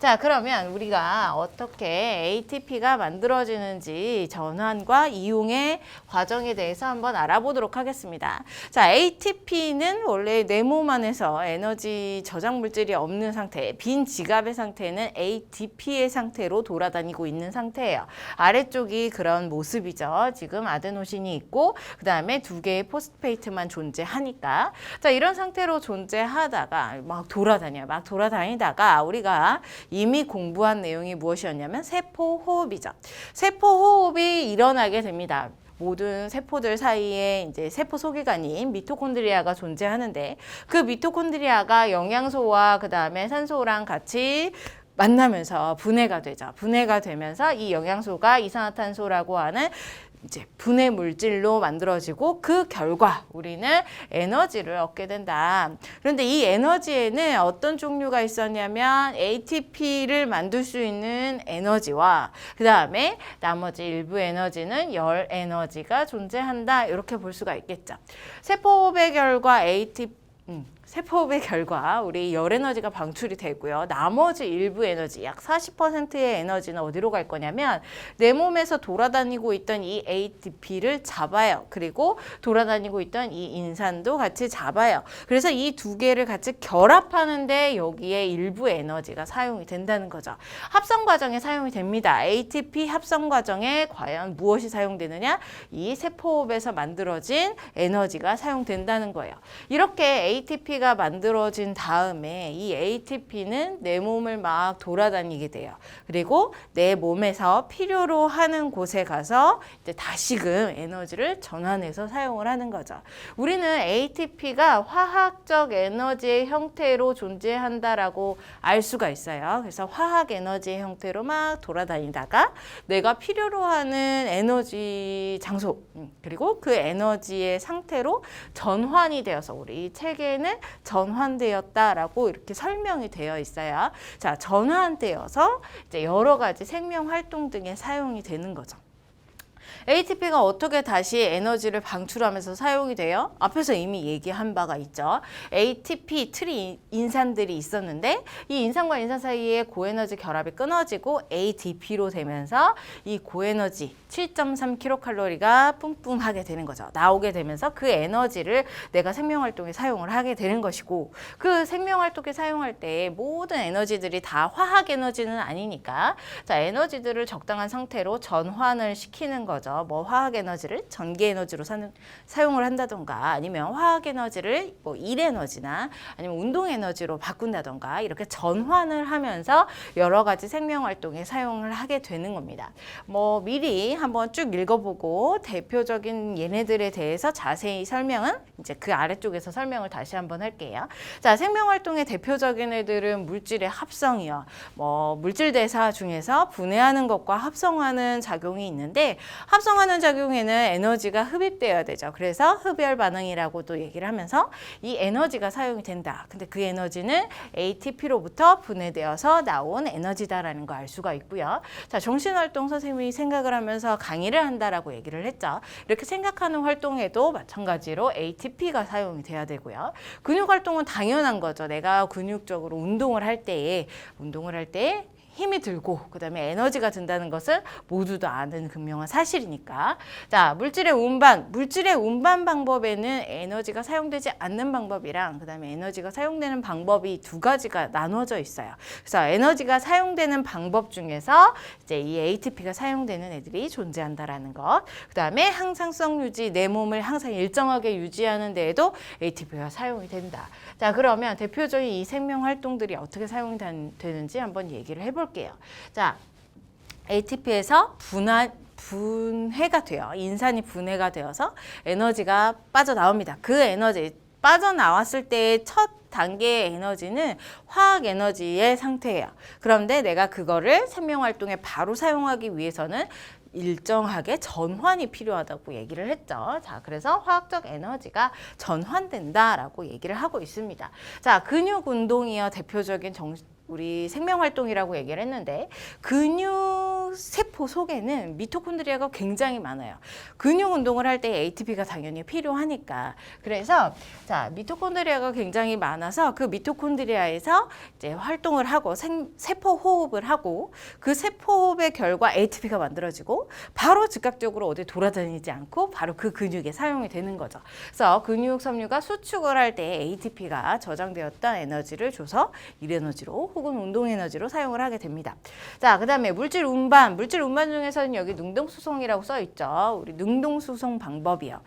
자, 그러면 우리가 어떻게 ATP가 만들어지는지 전환과 이용의 과정에 대해서 한번 알아보도록 하겠습니다. 자, ATP는 원래 내 몸 안에서 에너지 저장 물질이 없는 상태, 빈 지갑의 상태는 ADP의 상태로 돌아다니고 있는 상태예요. 아래쪽이 그런 모습이죠. 지금 아데노신이 있고 그 다음에 두 개의 포스페이트만 존재하니까. 자, 이런 상태로 존재하다가 막 돌아다니다가 우리가 이미 공부한 내용이 무엇이었냐면 세포호흡이죠. 세포호흡이 일어나게 됩니다. 모든 세포들 사이에 이제 세포 소기관인 미토콘드리아가 존재하는데 그 미토콘드리아가 영양소와 그 다음에 산소랑 같이 만나면서 분해가 되죠. 분해가 되면서 이 영양소가 이산화탄소라고 하는 이제 분해 물질로 만들어지고 그 결과 우리는 에너지를 얻게 된다. 그런데 이 에너지에는 어떤 종류가 있었냐면 ATP를 만들 수 있는 에너지와 그 다음에 나머지 일부 에너지는 열 에너지가 존재한다. 이렇게 볼 수가 있겠죠. 세포호흡의 결과 세포호흡의 결과 우리 열 에너지가 방출이 되고요. 나머지 일부 에너지, 약 40%의 에너지는 어디로 갈 거냐면 내 몸에서 돌아다니고 있던 이 ATP를 잡아요. 그리고 돌아다니고 있던 이 인산도 같이 잡아요. 그래서 이 두 개를 같이 결합하는데 여기에 일부 에너지가 사용이 된다는 거죠. 합성 과정에 사용이 됩니다. ATP 합성 과정에 과연 무엇이 사용되느냐? 이 세포호흡에서 만들어진 에너지가 사용된다는 거예요. 이렇게 ATP가 만들어진 다음에 이 ATP는 내 몸을 막 돌아다니게 돼요. 그리고 내 몸에서 필요로 하는 곳에 가서 이제 다시금 에너지를 전환해서 사용을 하는 거죠. 우리는 ATP가 화학적 에너지의 형태로 존재한다라고 알 수가 있어요. 그래서 화학 에너지의 형태로 막 돌아다니다가 내가 필요로 하는 에너지 장소 그리고 그 에너지의 상태로 전환이 되어서 우리 책에는 전환되었다라고 이렇게 설명이 되어 있어요. 자, 전환되어서 이제 여러 가지 생명 활동 등에 사용이 되는 거죠. ATP가 어떻게 다시 에너지를 방출하면서 사용이 돼요? 앞에서 이미 얘기한 바가 있죠. ATP 트리 인산들이 있었는데 이 인산과 인산 사이에 고에너지 결합이 끊어지고 ADP로 되면서 이 고에너지 7.3kcal가 뿜뿜하게 되는 거죠. 나오게 되면서 그 에너지를 내가 생명활동에 사용을 하게 되는 것이고 그 생명활동에 사용할 때 모든 에너지들이 다 화학 에너지는 아니니까 자, 에너지들을 적당한 상태로 전환을 시키는 거죠. 뭐 화학 에너지를 전기 에너지로 사용을 한다던가 아니면 화학 에너지를 뭐 일 에너지나 아니면 운동 에너지로 바꾼다던가 이렇게 전환을 하면서 여러 가지 생명 활동에 사용을 하게 되는 겁니다. 뭐 미리 한번 쭉 읽어보고 대표적인 얘네들에 대해서 자세히 설명은 이제 그 아래쪽에서 설명을 다시 한번 할게요. 자, 생명 활동의 대표적인 애들은 물질의 합성이요. 뭐 물질 대사 중에서 분해하는 것과 합성하는 작용이 있는데 합성하는 작용에는 에너지가 흡입되어야 되죠. 그래서 흡열 반응이라고도 얘기를 하면서 이 에너지가 사용이 된다. 근데 그 에너지는 ATP로부터 분해되어서 나온 에너지다라는 거 알 수가 있고요. 자, 정신활동 선생님이 생각을 하면서 강의를 한다라고 얘기를 했죠. 이렇게 생각하는 활동에도 마찬가지로 ATP가 사용이 돼야 되고요. 근육활동은 당연한 거죠. 내가 근육적으로 운동을 할 때에 힘이 들고 그다음에 에너지가 든다는 것을 모두도 아는 분명한 사실이니까. 자, 물질의 운반 방법에는 에너지가 사용되지 않는 방법이랑 그다음에 에너지가 사용되는 방법이 두 가지가 나눠져 있어요. 그래서 에너지가 사용되는 방법 중에서 이제 이 ATP가 사용되는 애들이 존재한다라는 것. 그다음에 항상성 유지, 내 몸을 항상 일정하게 유지하는 데에도 ATP가 사용이 된다. 자, 그러면 대표적인 이 생명 활동들이 어떻게 사용이 되는지 한번 얘기를 해볼게요. 자, ATP에서 분해가 돼요. 인산이 분해가 되어서 에너지가 빠져나옵니다. 그 에너지 빠져나왔을 때의 첫 단계의 에너지는 화학 에너지의 상태예요. 그런데 내가 그거를 생명활동에 바로 사용하기 위해서는 일정하게 전환이 필요하다고 얘기를 했죠. 자, 그래서 화학적 에너지가 전환된다라고 얘기를 하고 있습니다. 자, 근육 운동이요 대표적인 우리 생명활동이라고 얘기를 했는데 근육 세포 속에는 미토콘드리아가 굉장히 많아요. 근육 운동을 할 때 ATP가 당연히 필요하니까. 그래서 자, 미토콘드리아가 굉장히 많아서 그 미토콘드리아에서 이제 활동을 하고 세포 호흡을 하고 그 세포 호흡의 결과 ATP가 만들어지고 바로 즉각적으로 어디 돌아다니지 않고 바로 그 근육에 사용이 되는 거죠. 그래서 근육 섬유가 수축을 할 때 ATP가 저장되었던 에너지를 줘서 일 에너지로 혹은 운동 에너지로 사용을 하게 됩니다. 자, 그다음에 물질 운반 중에서는 여기 능동수송이라고 써 있죠. 우리 능동수송 방법이요.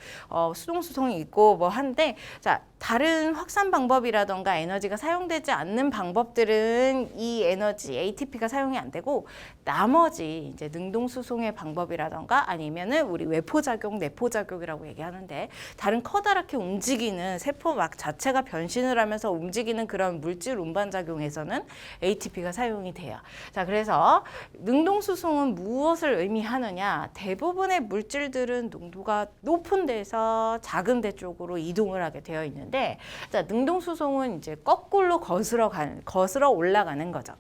수동수송이 있고 뭐 한데, 자, 다른 확산 방법이라던가 에너지가 사용되지 않는 방법들은 이 에너지 ATP가 사용이 안 되고, 나머지 이제 능동수송의 방법이라던가 아니면은 우리 외포작용, 내포작용이라고 얘기하는데, 다른 커다랗게 움직이는 세포 막 자체가 변신을 하면서 움직이는 그런 물질 운반 작용에서는 ATP가 사용이 돼요. 자, 그래서 능동수송은 무엇을 의미하느냐? 대부분의 물질들은 농도가 높은 데서 작은 데 쪽으로 이동을 하게 되어 있는데, 자, 능동수송은 이제 거꾸로 거슬러 올라가는 거죠.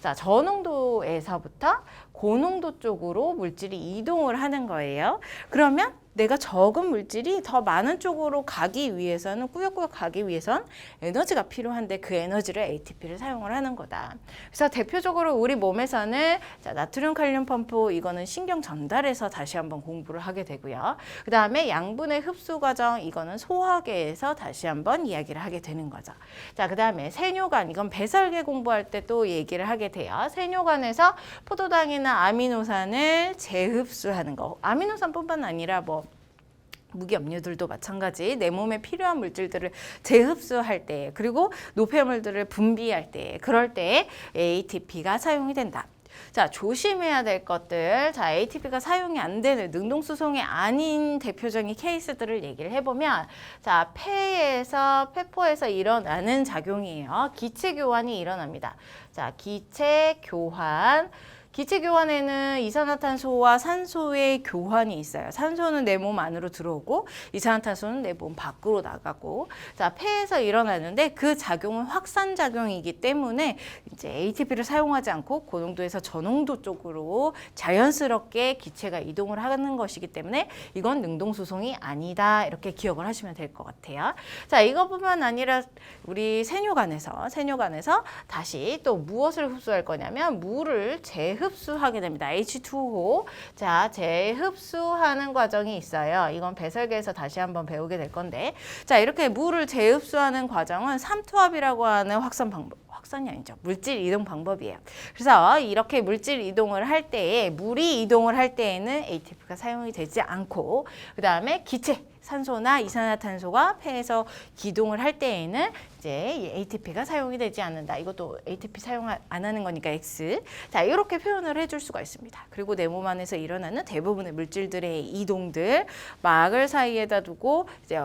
자, 저농도에서부터 고농도 쪽으로 물질이 이동을 하는 거예요. 그러면 내가 적은 물질이 더 많은 쪽으로 가기 위해서는, 꾸역꾸역 가기 위해선 에너지가 필요한데 그 에너지를 ATP를 사용을 하는 거다. 그래서 대표적으로 우리 몸에서는 자, 나트륨 칼륨 펌프, 이거는 신경 전달에서 다시 한번 공부를 하게 되고요. 그 다음에 양분의 흡수 과정, 이거는 소화계에서 다시 한번 이야기를 하게 되는 거죠. 자, 그 다음에 세뇨관, 이건 배설계 공부할 때 또 얘기를 하게 돼요. 세뇨관에서 포도당이나 아미노산을 재흡수하는 거. 아미노산뿐만 아니라 뭐 무기염료들도 마찬가지, 내 몸에 필요한 물질들을 재흡수할 때, 그리고 노폐물들을 분비할 때, 그럴 때 ATP가 사용이 된다. 자, 조심해야 될 것들. 자, ATP가 사용이 안 되는, 능동수송이 아닌 대표적인 케이스들을 얘기를 해보면, 자, 폐포에서 일어나는 작용이에요. 기체 교환이 일어납니다. 자, 기체 교환에는 이산화탄소와 산소의 교환이 있어요. 산소는 내 몸 안으로 들어오고 이산화탄소는 내 몸 밖으로 나가고, 자, 폐에서 일어나는데 그 작용은 확산 작용이기 때문에 이제 ATP를 사용하지 않고 고농도에서 저농도 쪽으로 자연스럽게 기체가 이동을 하는 것이기 때문에 이건 능동수송이 아니다, 이렇게 기억을 하시면 될 것 같아요. 자, 이것뿐만 아니라 우리 세뇨관에서 다시 또 무엇을 흡수할 거냐면 물을 재흡수하게 됩니다. H2O. 자, 재흡수하는 과정이 있어요. 이건 배설계에서 다시 한번 배우게 될 건데, 자, 이렇게 물을 재흡수하는 과정은 삼투압이라고 하는 확산이 아니죠. 물질 이동 방법이에요. 그래서 이렇게 물질 이동을 할 때에, 물이 이동을 할 때에는 ATP가 사용이 되지 않고, 그 다음에 기체, 산소나 이산화탄소가 폐에서 기동을 할 때에는 이제 ATP가 사용이 되지 않는다. 이것도 ATP 사용 안 하는 거니까 X. 자, 이렇게 표현을 해줄 수가 있습니다. 그리고 내 몸 안에서 일어나는 대부분의 물질들의 이동들, 막을 사이에다 두고 이제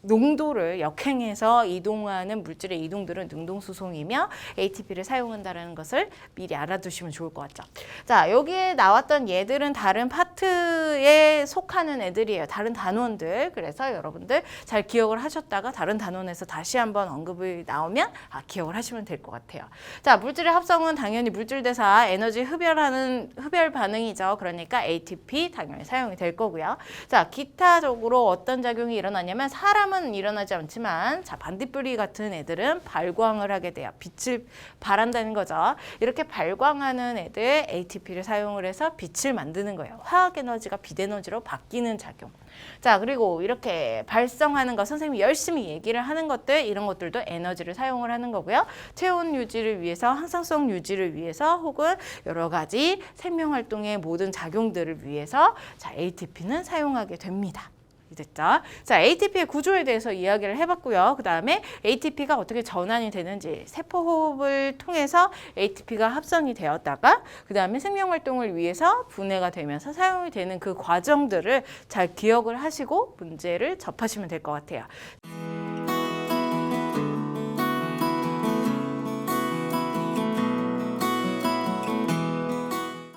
농도를 역행해서 이동하는 물질의 이동들은 능동수송이며 ATP를 사용한다는 것을 미리 알아두시면 좋을 것 같죠. 자, 여기에 나왔던 얘들은 다른 파트에 속하는 애들이에요. 다른 단원들. 그래서 여러분들 잘 기억을 하셨다가 다른 단원에서 다시 한번 언급이 나오면 기억을 하시면 될 것 같아요. 자, 물질의 합성은 당연히 물질대사 에너지 흡열 반응이죠. 그러니까 ATP 당연히 사용이 될 거고요. 자, 기타적으로 어떤 작용이 일어나냐면, 사람은 일어나지 않지만, 자, 반딧불이 같은 애들은 발광을 하게 돼요. 빛을 발한다는 거죠. 이렇게 발광하는 애들 ATP를 사용을 해서 빛을 만드는 거예요. 화학 에너지가 빛 에너지로 바뀌는 작용. 자, 그리고 이렇게 발성하는 거, 선생님이 열심히 얘기를 하는 것들, 이런 것들도 에너지를 사용을 하는 거고요. 체온 유지를 위해서, 항상성 유지를 위해서, 혹은 여러 가지 생명활동의 모든 작용들을 위해서, 자, ATP는 사용하게 됩니다. 됐죠? 자, ATP의 구조에 대해서 이야기를 해봤고요. 그 다음에 ATP가 어떻게 전환이 되는지, 세포호흡을 통해서 ATP가 합성이 되었다가 그 다음에 생명활동을 위해서 분해가 되면서 사용이 되는 그 과정들을 잘 기억을 하시고 문제를 접하시면 될 것 같아요.